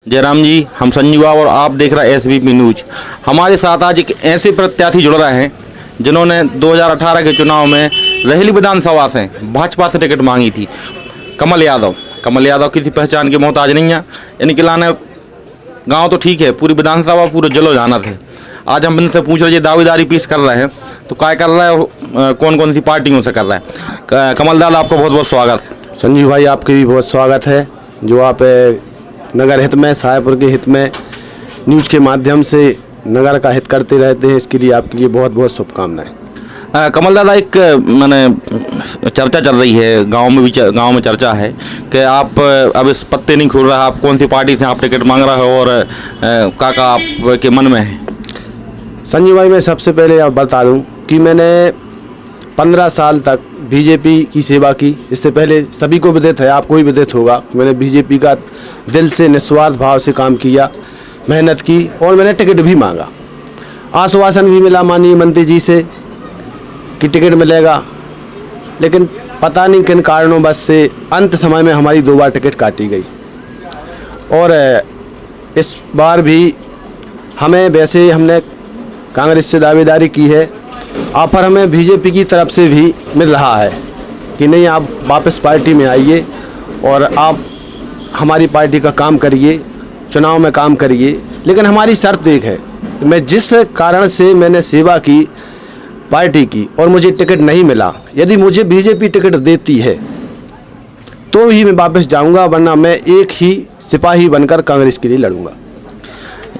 जयराम जी, हम संजीव और आप देख रहे हैं SBP न्यूज। हमारे साथ आज एक ऐसे प्रत्याशी जुड़ रहे हैं जिन्होंने 2018 के चुनाव में रहेली विधानसभा से भाजपा से टिकट मांगी थी। कमल यादव किसी पहचान के मोहताज नहीं है। इनके लाने गांव तो ठीक है, पूरी विधानसभा पूरे जलो जाना थे। आज हम इनसे पूछ रहे दावेदारी पेश कर रहे हैं तो क्या कर रहे हैं, कौन कौन सी पार्टियों से कर रहे हैं। कमल दादा, आपको बहुत बहुत स्वागत। संजीव भाई, आपके भी बहुत स्वागत है। जो आप नगर हित में, साहेबपुर के हित में न्यूज़ के माध्यम से नगर का हित करते रहते हैं, इसके लिए आपके लिए बहुत बहुत शुभकामनाएं। कमल दादा, एक मैंने चर्चा चल रही है गांव में चर्चा है कि आप अब इस पत्ते नहीं खुल रहा, आप कौन सी पार्टी से आप टिकट मांग रहे हो और काका आपके मन में है। संजीव भाई, मैं सबसे पहले आप बता दूं कि मैंने 15 साल तक बीजेपी की सेवा की। इससे पहले सभी को विदित है, आपको भी विदित होगा, मैंने बीजेपी का दिल से निस्वार्थ भाव से काम किया, मेहनत की और मैंने टिकट भी मांगा। आश्वासन भी मिला माननीय मंत्री जी से कि टिकट मिलेगा, लेकिन पता नहीं किन कारणों बस से अंत समय में हमारी 2 बार टिकट काटी गई। और इस बार भी वैसे हमने कांग्रेस से दावेदारी की है, ऑफर हमें बीजेपी की तरफ से भी मिल रहा है कि नहीं, आप वापस पार्टी में आइए और आप हमारी पार्टी का काम करिए, चुनाव में काम करिए। लेकिन हमारी शर्त एक है, मैं जिस कारण से मैंने सेवा की पार्टी की और मुझे टिकट नहीं मिला, यदि मुझे बीजेपी टिकट देती है तो ही मैं वापस जाऊंगा, वरना मैं एक ही सिपाही बनकर कांग्रेस के लिए लड़ूंगा।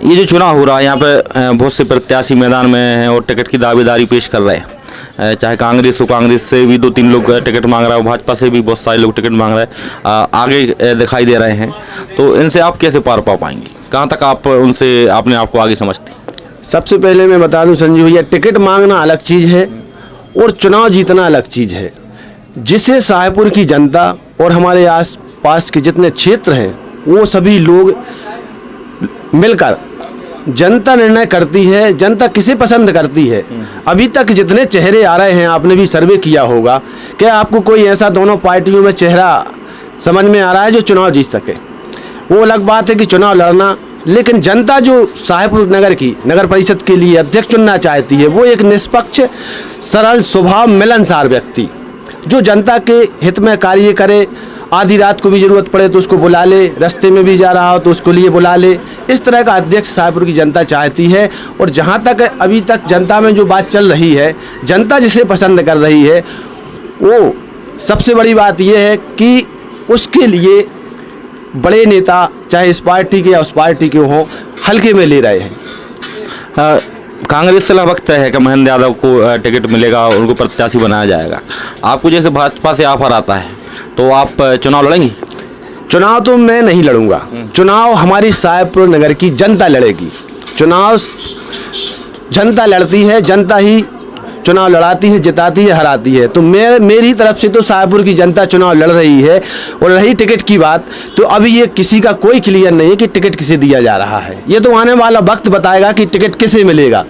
ये जो चुनाव हो रहा है, यहाँ पे बहुत से प्रत्याशी मैदान में हैं और टिकट की दावेदारी पेश कर रहे हैं। चाहे कांग्रेस हो, कांग्रेस से भी 2-3 लोग टिकट मांग रहे हैं, भाजपा से भी बहुत सारे लोग टिकट मांग रहे हैं, आगे दिखाई दे रहे हैं। तो इनसे आप कैसे पार पा पाएंगे, कहाँ तक आप उनसे अपने आप को आगे समझते हैं। सबसे पहले मैं बता दूं संजीव भैया, टिकट मांगना अलग चीज़ है और चुनाव जीतना अलग चीज़ है। जिसे साहेबपुर की जनता और हमारे आस पास के जितने क्षेत्र हैं वो सभी लोग मिलकर जनता निर्णय करती है, जनता किसे पसंद करती है। अभी तक जितने चेहरे आ रहे हैं, आपने भी सर्वे किया होगा, क्या आपको कोई ऐसा दोनों पार्टियों में चेहरा समझ में आ रहा है जो चुनाव जीत सके। वो अलग बात है कि चुनाव लड़ना, लेकिन जनता जो साहेबपुर नगर की नगर परिषद के लिए अध्यक्ष चुनना चाहती है वो एक निष्पक्ष, सरल स्वभाव, मिलनसार व्यक्ति जो जनता के हित में कार्य करे। आधी रात को भी ज़रूरत पड़े तो उसको बुला ले, रास्ते में भी जा रहा हो तो उसको लिए बुला ले। इस तरह का अध्यक्ष साहेबपुर की जनता चाहती है। और जहाँ तक अभी तक जनता में जो बात चल रही है, जनता जिसे पसंद कर रही है, वो सबसे बड़ी बात यह है कि उसके लिए बड़े नेता, चाहे इस पार्टी के या उस पार्टी के हों, हल्के में ले रहे हैं। कांग्रेस से वक्त है कि महेंद्र यादव को टिकट मिलेगा, उनको प्रत्याशी बनाया जाएगा। आपको जैसे भाजपा से ऑफर आता है तो आप चुनाव लड़ेंगे। चुनाव तो मैं नहीं लड़ूंगा, चुनाव हमारी साहेबपुर नगर की जनता लड़ेगी। चुनाव जनता लड़ती है, जनता ही चुनाव लड़ाती है, जिताती है, हराती है। तो मेरी तरफ से तो साहेबपुर की जनता चुनाव लड़ रही है। और रही टिकट की बात, तो अभी ये किसी का कोई क्लियर नहीं है कि टिकट किसे दिया जा रहा है। ये तो आने वाला वक्त बताएगा कि टिकट किसे मिलेगा।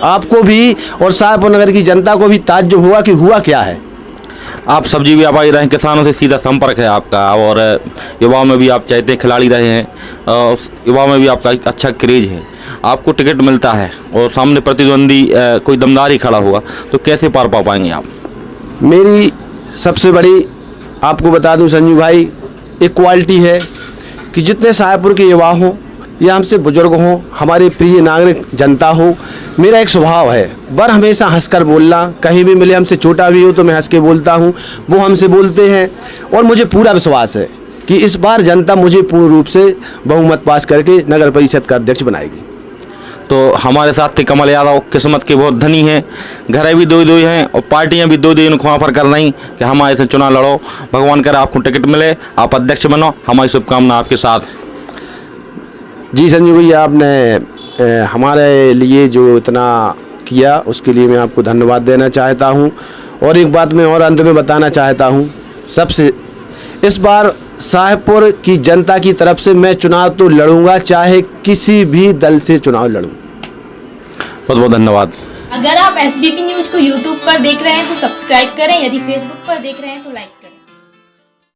आपको भी और साहेबपुर नगर की जनता को भी ताज्जुब होगा कि हुआ क्या है। आप सब्जी व्यापारी रहे, किसानों से सीधा संपर्क है आपका, और युवाओं में भी आप चाहते हैं खिलाड़ी रहे हैं, युवाओं में भी आपका एक अच्छा क्रेज है। आपको टिकट मिलता है और सामने प्रतिद्वंदी कोई दमदार ही खड़ा हुआ तो कैसे पार पा पाएंगे आप। मेरी सबसे बड़ी आपको बता दूं संजीव भाई, एक क्वालिटी है कि जितने साहेबपुर के युवा हों या हमसे बुजुर्ग हों, हमारे प्रिय नागरिक जनता हो, मेरा एक स्वभाव है बर हमेशा हंसकर बोलना। कहीं भी मिले, हमसे छोटा भी हो तो मैं हंस के बोलता हूँ, वो हमसे बोलते हैं। और मुझे पूरा विश्वास है कि इस बार जनता मुझे पूर्ण रूप से बहुमत पास करके नगर परिषद का अध्यक्ष बनाएगी। तो हमारे साथ थे कमल यादव, किस्मत के बहुत धनी हैं, घर भी 2 हैं और पार्टियां भी 2 इनको ऑफर कर रही कि हमारे से चुनाव लड़ो, भगवान करे आपको टिकट मिले, आप अध्यक्ष बनो। हमारी शुभकामना आपके साथ। जी संजीव भैया, आपने हमारे लिए जो इतना किया उसके लिए मैं आपको धन्यवाद देना चाहता हूं। और एक बात मैं और अंत में बताना चाहता हूं, सबसे इस बार साहेबपुर की जनता की तरफ से मैं चुनाव तो लड़ूंगा, चाहे किसी भी दल से चुनाव लड़ूं। बहुत बहुत धन्यवाद। अगर आप SBP न्यूज को YouTube पर देख रहे हैं तो सब्सक्राइब करें, यदि Facebook पर देख रहे हैं तो लाइक